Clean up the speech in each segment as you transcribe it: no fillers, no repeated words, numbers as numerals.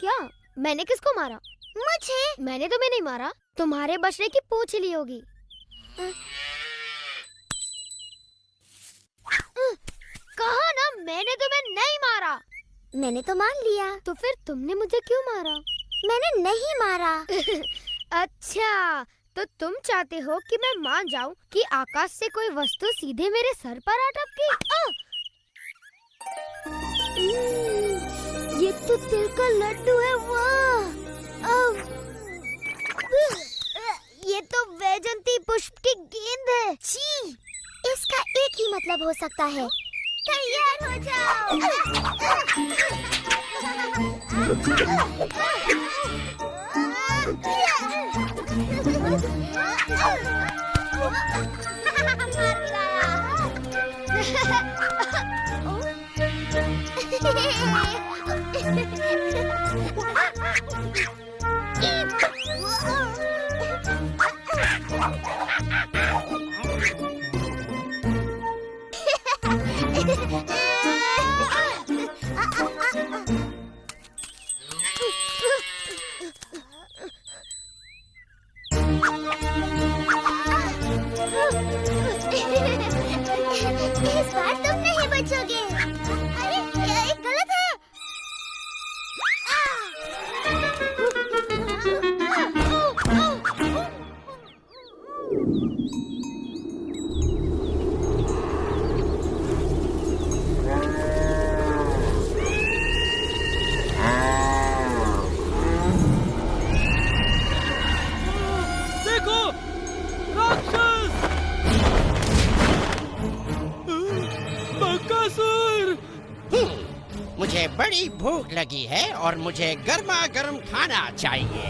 क्या? मैंने किसको मारा? मुझे। मैंने तुम्हें नहीं मारा, तुम्हारे बछड़े की पूंछ ली होगी। कहा ना मैंने तुम्हें नहीं मारा। मैंने तो मान लिया। तो फिर तुमने मुझे क्यों मारा? मैंने नहीं मारा। अच्छा, तो तुम चाहते हो कि मैं मान जाऊं कि आकाश से कोई वस्तु सीधे मेरे सर पर आ टपकी? ये तो तिल का लड्डू है। वाह! ये तो वैजंती पुष्प की गेंद है। छी! इसका एक ही मतलब हो सकता है। तैयार हो जाओ। इस बार तुम नहीं बचोगे। अरे ये गलत है। देखो, राक्षस! बकासुर! मुझे बड़ी भूख लगी है और मुझे गर्मा गर्म खाना चाहिए।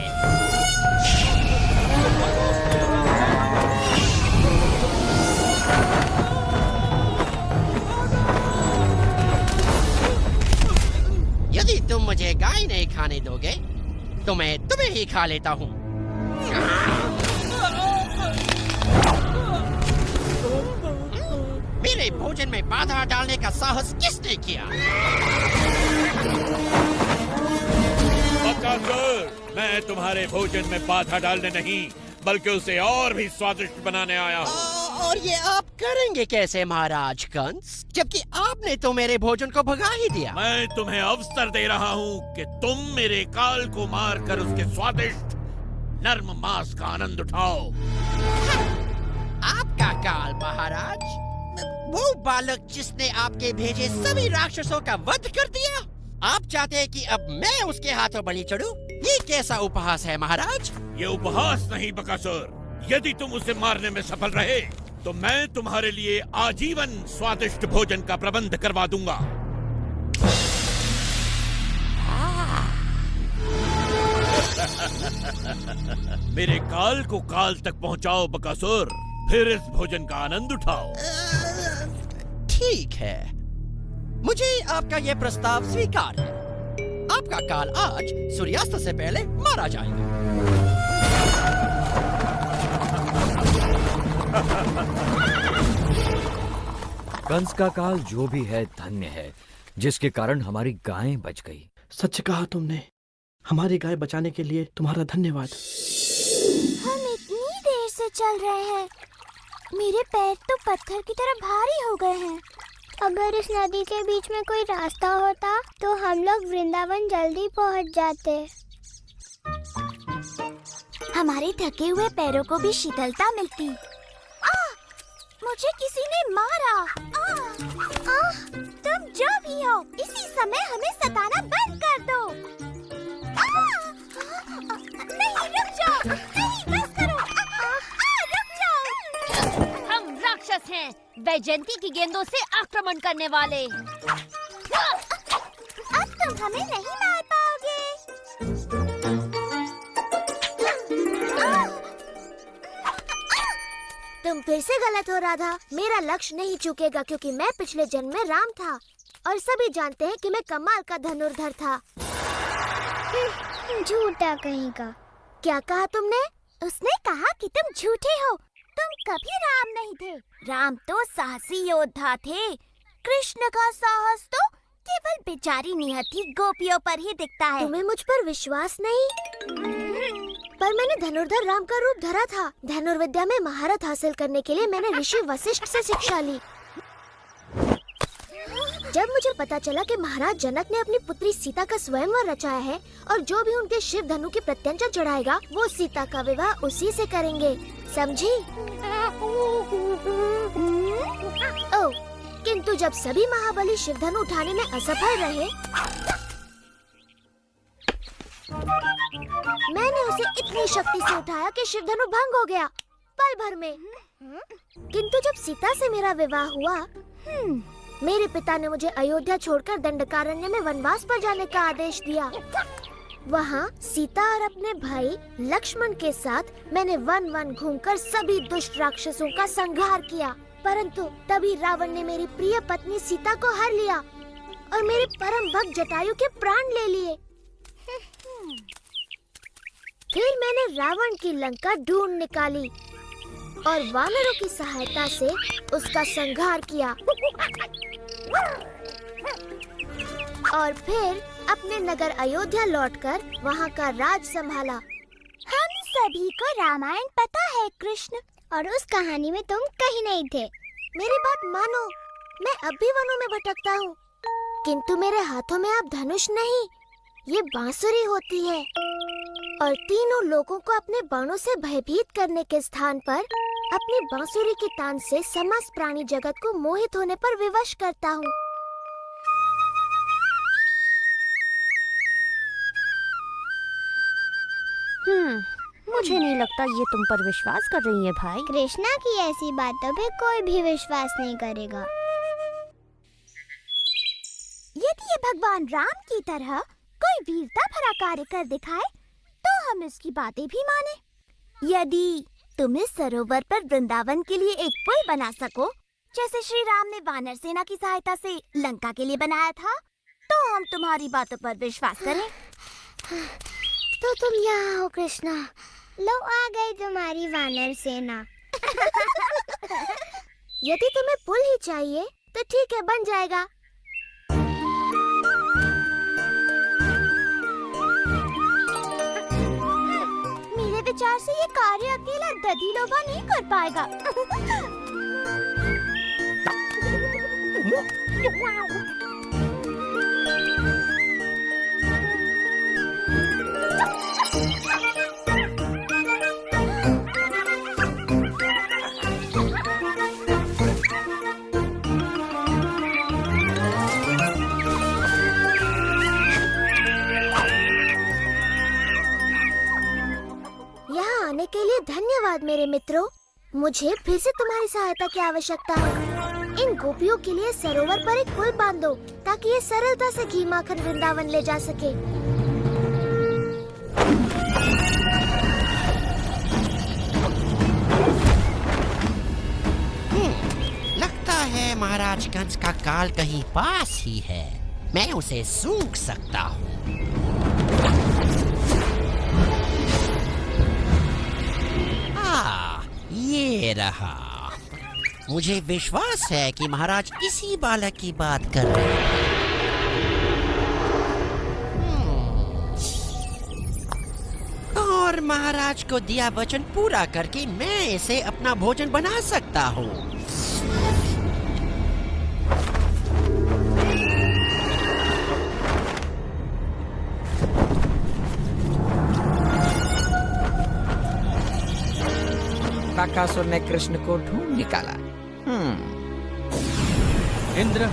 यदि तुम मुझे गाय नहीं खाने दोगे तो मैं तुम्हें ही खा लेता हूँ। मेरे भोजन में बाधा डालने का साहस किसने किया? बकासुर, मैं तुम्हारे भोजन में बाधा डालने नहीं, बल्कि उसे और भी स्वादिष्ट बनाने आया हूँ। और ये आप करेंगे कैसे महाराज कंस, जबकि आपने तो मेरे भोजन को भगा ही दिया। मैं तुम्हें अवसर दे रहा हूँ कि तुम मेरे काल को मारकर उसके स्वादिष्ट नर्म मांस का आनंद उठाओ। आपका काल महाराज? वो बालक जिसने आपके भेजे सभी राक्षसों का वध कर दिया? आप चाहते हैं कि अब मैं उसके हाथों बलि चढ़ूं? ये कैसा उपहास है महाराज? ये उपहास नहीं बकासुर। यदि तुम उसे मारने में सफल रहे तो मैं तुम्हारे लिए आजीवन स्वादिष्ट भोजन का प्रबंध करवा दूंगा। मेरे काल को काल तक पहुंचाओ बकासुर, फिर इस भोजन का आनंद उठाओ। ठीक है, मुझे आपका यह प्रस्ताव स्वीकार है। आपका काल आज सूर्यास्त से पहले मारा जाएगा। कंस का काल जो भी है धन्य है, जिसके कारण हमारी गायें बच गई। सच कहा तुमने। हमारी गाय बचाने के लिए तुम्हारा धन्यवाद। हम इतनी देर से चल रहे हैं, मेरे पैर तो पत्थर की तरह भारी हो गए हैं। अगर इस नदी के बीच में कोई रास्ता होता तो हम लोग वृंदावन जल्दी पहुंच जाते। हमारे थके हुए पैरों को भी शीतलता मिलती। मुझे किसी ने मारा। तुम जो भी हो, इसी समय हमें सताना बंद कर दो। नहीं, रुक जाओ। नहीं, बस करो। रुक जाओ। हम राक्षस हैं, वैजयंती की गेंदों से आक्रमण करने वाले। अब तुम हमें नहीं मार पाओगे। तुम फिर से गलत हो राधा। मेरा लक्ष्य नहीं चूकेगा क्योंकि मैं पिछले जन्म में राम था और सभी जानते हैं कि मैं कमाल का धनुर्धर था। झूठा कहीं का। क्या कहा तुमने? उसने कहा कि तुम झूठे हो। तुम कभी राम नहीं थे। राम तो साहसी योद्धा थे। कृष्ण का साहस तो केवल बेचारी नियति गोपियों पर ही दिखता है। तुम्हें मुझ पर विश्वास नहीं? पर मैंने धनुर्धर राम का रूप धरा था। धनुर्विद्या में महारत हासिल करने के लिए मैंने ऋषि वशिष्ठ से शिक्षा ली। जब मुझे पता चला कि महाराज जनक ने अपनी पुत्री सीता का स्वयंवर रचाया है और जो भी उनके शिव धनु की प्रत्यंचा चढ़ाएगा वो सीता का विवाह उसी से करेंगे, समझी? ओह, किंतु जब सभी महाबली शिव धनु उठाने में असफल रहे, मैंने उसे इतनी शक्ति से उठाया कि शिव धनु भंग हो गया पल भर में। किंतु जब सीता से मेरा विवाह हुआ, मेरे पिता ने मुझे अयोध्या छोड़कर दंडकारण्य में वनवास पर जाने का आदेश दिया। वहाँ सीता और अपने भाई लक्ष्मण के साथ मैंने वन वन घूमकर सभी दुष्ट राक्षसों का संहार किया। परंतु तभी रावण ने मेरी प्रिय पत्नी सीता को हर लिया और मेरे परम भक्त जटायु के प्राण ले लिए। फिर मैंने रावण की लंका ढूंढ निकाली और वानरों की सहायता से उसका संहार किया और फिर अपने नगर अयोध्या लौटकर वहाँ का राज संभाला। हम सभी को रामायण पता है कृष्ण, और उस कहानी में तुम कहीं नहीं थे। मेरी बात मानो, मैं अब भी वनों में भटकता हूँ, किंतु मेरे हाथों में अब धनुष नहीं, ये बांसुरी होती है और तीनों लोगों को अपने बाणों से भयभीत करने के स्थान पर अपनी बांसुरी की तान से समस्त प्राणी जगत को मोहित होने पर विवश करता हूँ। मुझे नहीं लगता ये तुम पर विश्वास कर रही है भाई। कृष्णा की ऐसी बातों पे कोई भी विश्वास नहीं करेगा। यदि ये भगवान राम की तरह कोई वीरता भरा कार्य कर दिखाए तो हम इसकी बातें भी माने। यदि तुम इस सरोवर पर वृंदावन के लिए एक पुल बना सको, जैसे श्री राम ने वानर सेना की सहायता से लंका के लिए बनाया था, तो हम तुम्हारी बातों पर विश्वास करें। तो तुम यहाँ हो कृष्णा, लो आ गई तुम्हारी वानर सेना। यदि तुम्हें पुल ही चाहिए तो ठीक है, बन जाएगा। मेरे विचार से ये कार्य अकेला दधिलोभा नहीं कर पाएगा। के लिए धन्यवाद मेरे मित्रों। मुझे फिर से तुम्हारी सहायता की आवश्यकता है। इन गोपियों के लिए सरोवर पर एक पुल बांधो ताकि ये सरलता से घी माखन वृंदावन ले जा सके। लगता है महाराज कंस का काल कहीं पास ही है। मैं उसे सूंघ सकता हूँ। ये रहा। मुझे विश्वास है कि महाराज इसी बालक की बात कर रहे हैं। और महाराज को दिया वचन पूरा करके मैं इसे अपना भोजन बना सकता हूँ। बकासुर ने कृष्ण को ढूंढ निकाला। इंद्र,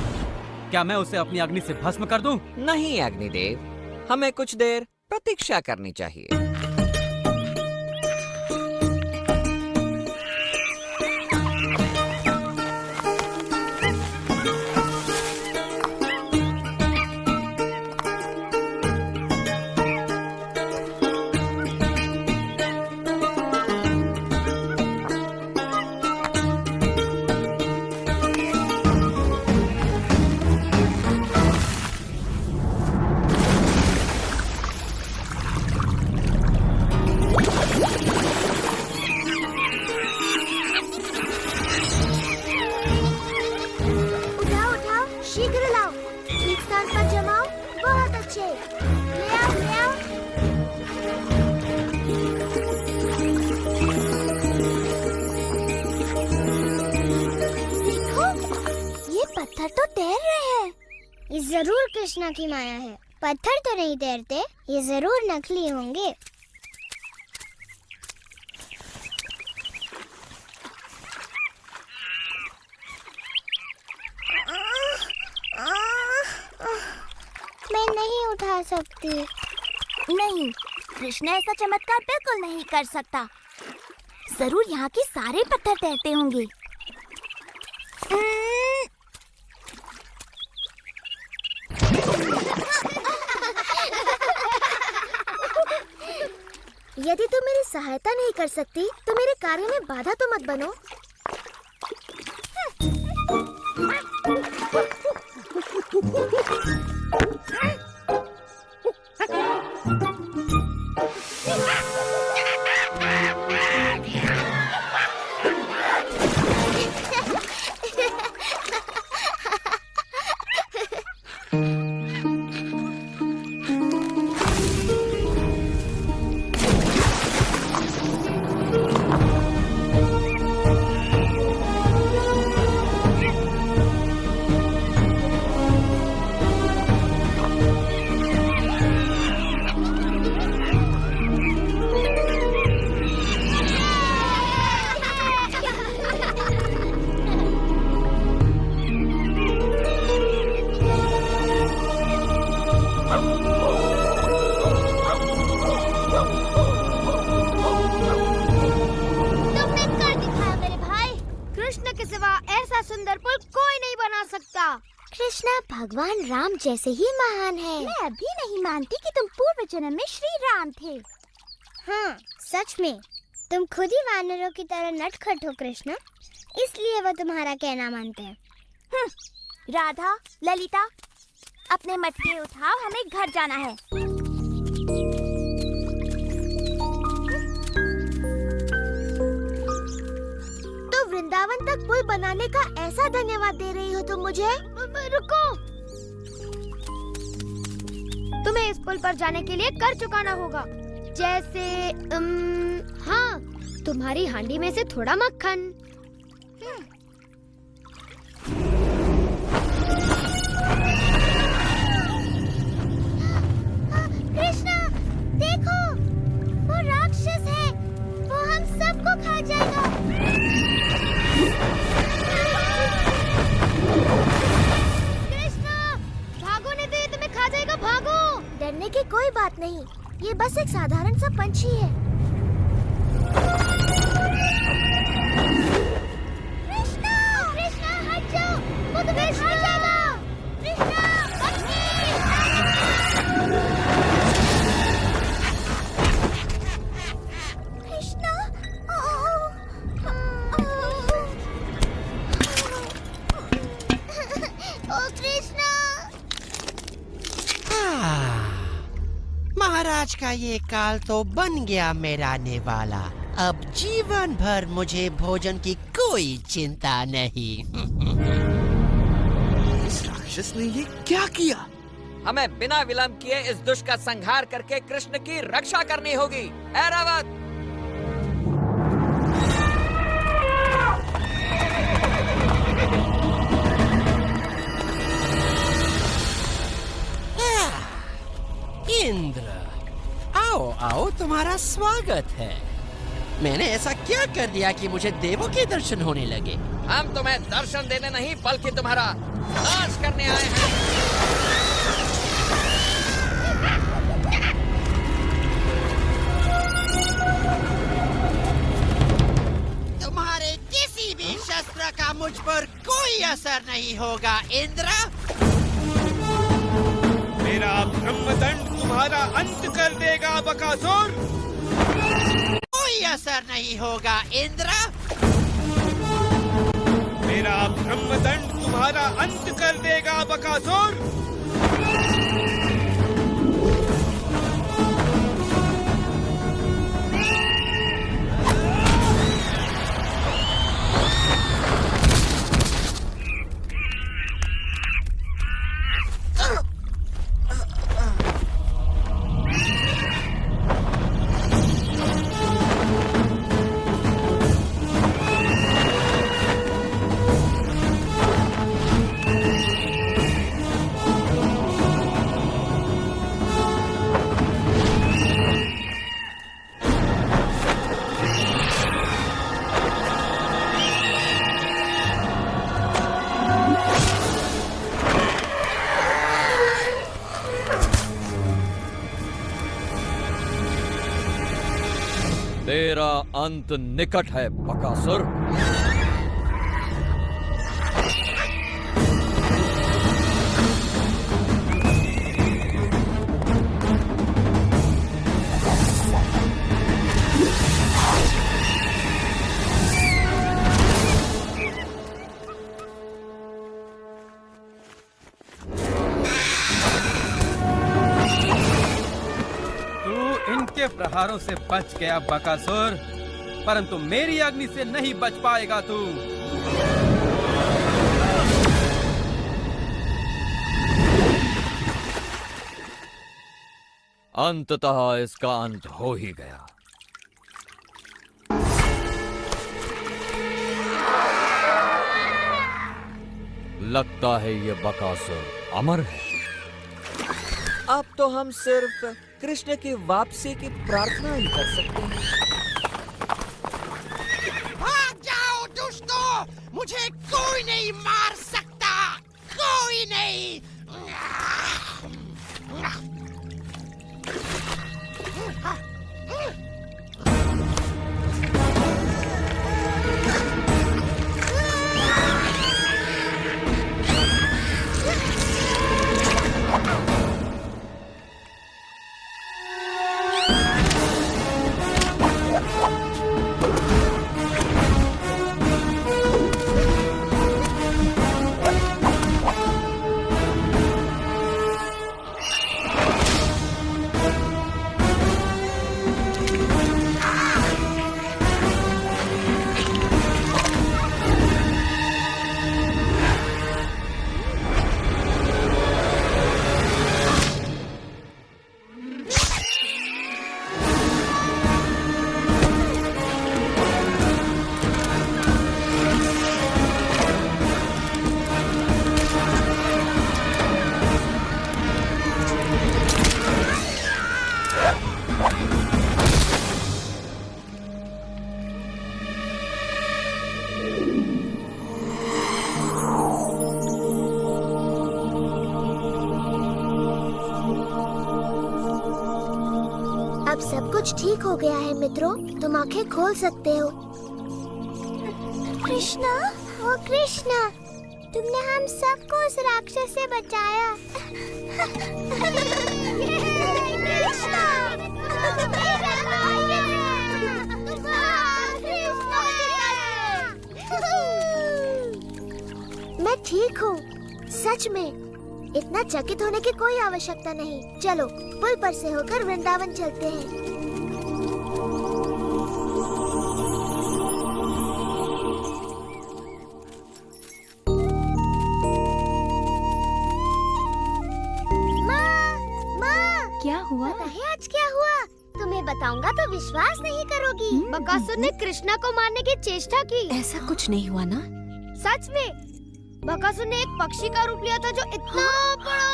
क्या मैं उसे अपनी अग्नि से भस्म कर दूं? नहीं अग्निदेव, हमें कुछ देर प्रतीक्षा करनी चाहिए। ये जरूर कृष्णा की माया है। पत्थर तो नहीं तैरते, ये जरूर नकली होंगे। मैं नहीं उठा सकती। नहीं, कृष्णा ऐसा चमत्कार बिल्कुल नहीं कर सकता। जरूर यहाँ के सारे पत्थर तैरते होंगे। यदि तुम मेरी सहायता नहीं कर सकती तो मेरे कार्य में बाधा तो मत बनो। भगवान राम जैसे ही महान है। मैं अभी नहीं मानती कि तुम पूर्व जन्म में श्री राम थे। हाँ, सच में तुम खुद ही वानरों की तरह नटखट हो कृष्णा, इसलिए वो तुम्हारा कहना मानते हैं। राधा, ललिता, अपने मटके उठाओ, हमें घर जाना है। तो वृंदावन तक पुल बनाने का ऐसा धन्यवाद दे रही हो तुम मुझे? रुको, तुम्हें इस पुल पर जाने के लिए कर चुकाना होगा, जैसे हाँ, तुम्हारी हांडी में से थोड़ा मक्खन। कृष्णा, देखो, वो राक्षस है, वो हम सबको खा जाएगा। कृष्णा, भागो नहीं तो ये तुम्हें खा जाएगा, भागो। डरने की कोई बात नहीं, ये बस एक साधारण सा पंछी है। कृष्णा, कृष्णा हट जाओ, वो तुम्हें खा जाएगा। कृष्णा, कृष्णा, ओ कृष्णा। महाराज का ये काल तो बन गया मेरा निवाला। अब जीवन भर मुझे भोजन की कोई चिंता नहीं। इस राक्षस ने ये क्या किया? हमें बिना विलंब किए इस दुष्ट का संहार करके कृष्ण की रक्षा करनी होगी। ऐरावत! इंद्र, आओ आओ, तुम्हारा स्वागत है। मैंने ऐसा क्या कर दिया कि मुझे देवों के दर्शन होने लगे? हम तुम्हें दर्शन देने नहीं बल्कि तुम्हारा नाश करने आए हैं। तुम्हारे किसी भी शस्त्र का मुझ पर कोई असर नहीं होगा इंद्र। मेरा ब्रह्मदंड तुम्हारा अंत कर देगा बकासुर। कोई असर नहीं होगा इंद्र। मेरा ब्रह्मदंड तुम्हारा अंत कर देगा बकासुर। तेरा अंत निकट है बकासुर। इनके प्रहारों से बच गया बकासुर, परंतु मेरी अग्नि से नहीं बच पाएगा तू। अंततः इसका अंत हो ही गया। लगता है ये बकासुर अमर है। अब तो हम सिर्फ कृष्ण की वापसी की प्रार्थना ही कर सकते हैं। भाग जाओ दुष्टों, मुझे कोई नहीं मार सकता, कोई नहीं। अब सब कुछ ठीक हो गया है मित्रों, तुम आंखें खोल सकते हो। कृष्णा, ओ कृष्णा, तुमने हम सबको उस राक्षस से बचाया। कृष्णा, मैं ठीक हूँ, सच में। इतना चकित होने की कोई आवश्यकता नहीं। चलो पुल पर से होकर वृंदावन चलते हैं। माँ, क्या हुआ? पता है आज क्या हुआ? तुम्हें बताऊंगा तो विश्वास नहीं करोगी। बकासुर ने कृष्णा को मारने की चेष्टा की। ऐसा कुछ नहीं हुआ ना? सच में बकासुर ने एक पक्षी का रूप लिया था जो इतना बड़ा,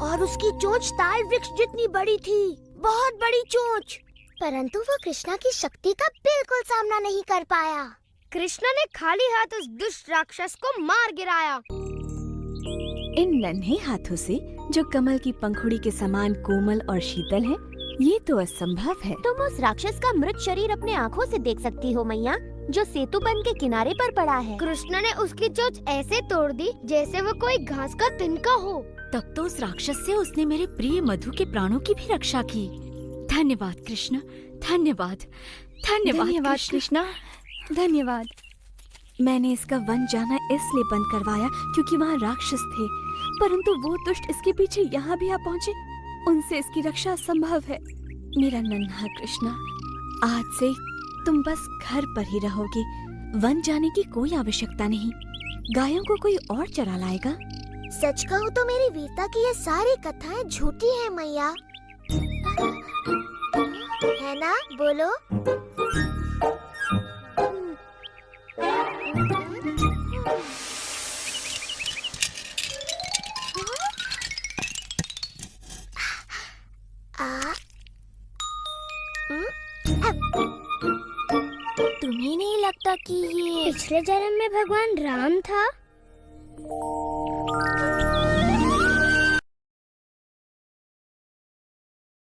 और उसकी चोंच ताल वृक्ष जितनी बड़ी थी, बहुत बड़ी चोंच। परंतु वो कृष्णा की शक्ति का बिल्कुल सामना नहीं कर पाया। कृष्णा ने खाली हाथ उस दुष्ट राक्षस को मार गिराया। इन नन्हे हाथों से जो कमल की पंखुड़ी के समान कोमल और शीतल हैं, ये तो असंभव है। तुम उस राक्षस का मृत शरीर अपने आँखों से देख सकती हो मैया, जो सेतु बंध के किनारे पर पड़ा है। कृष्णा ने उसकी चोंच ऐसे तोड़ दी जैसे वो कोई घास का तिनका हो। तब तो उस राक्षस से उसने मेरे प्रिय मधु के प्राणों की भी रक्षा की। धन्यवाद कृष्ण, धन्यवाद, धन्यवाद कृष्णा, धन्यवाद। मैंने इसका वन जाना इसलिए बंद करवाया क्योंकि वहाँ राक्षस थे, परंतु वो दुष्ट इसके पीछे यहाँ भी आ पहुँचे। उनसे इसकी रक्षा संभव है। मेरा नन्हा कृष्णा, आज से तुम बस घर पर ही रहोगे। वन जाने की कोई आवश्यकता नहीं। गायों को कोई और चरा लाएगा। सच कहूँ तो मेरी वीरता की ये सारी कथाएं झूठी हैं मैया, है ना? बोलो। तुम्हें नहीं लगता कि ये पिछले जन्म में भगवान राम था?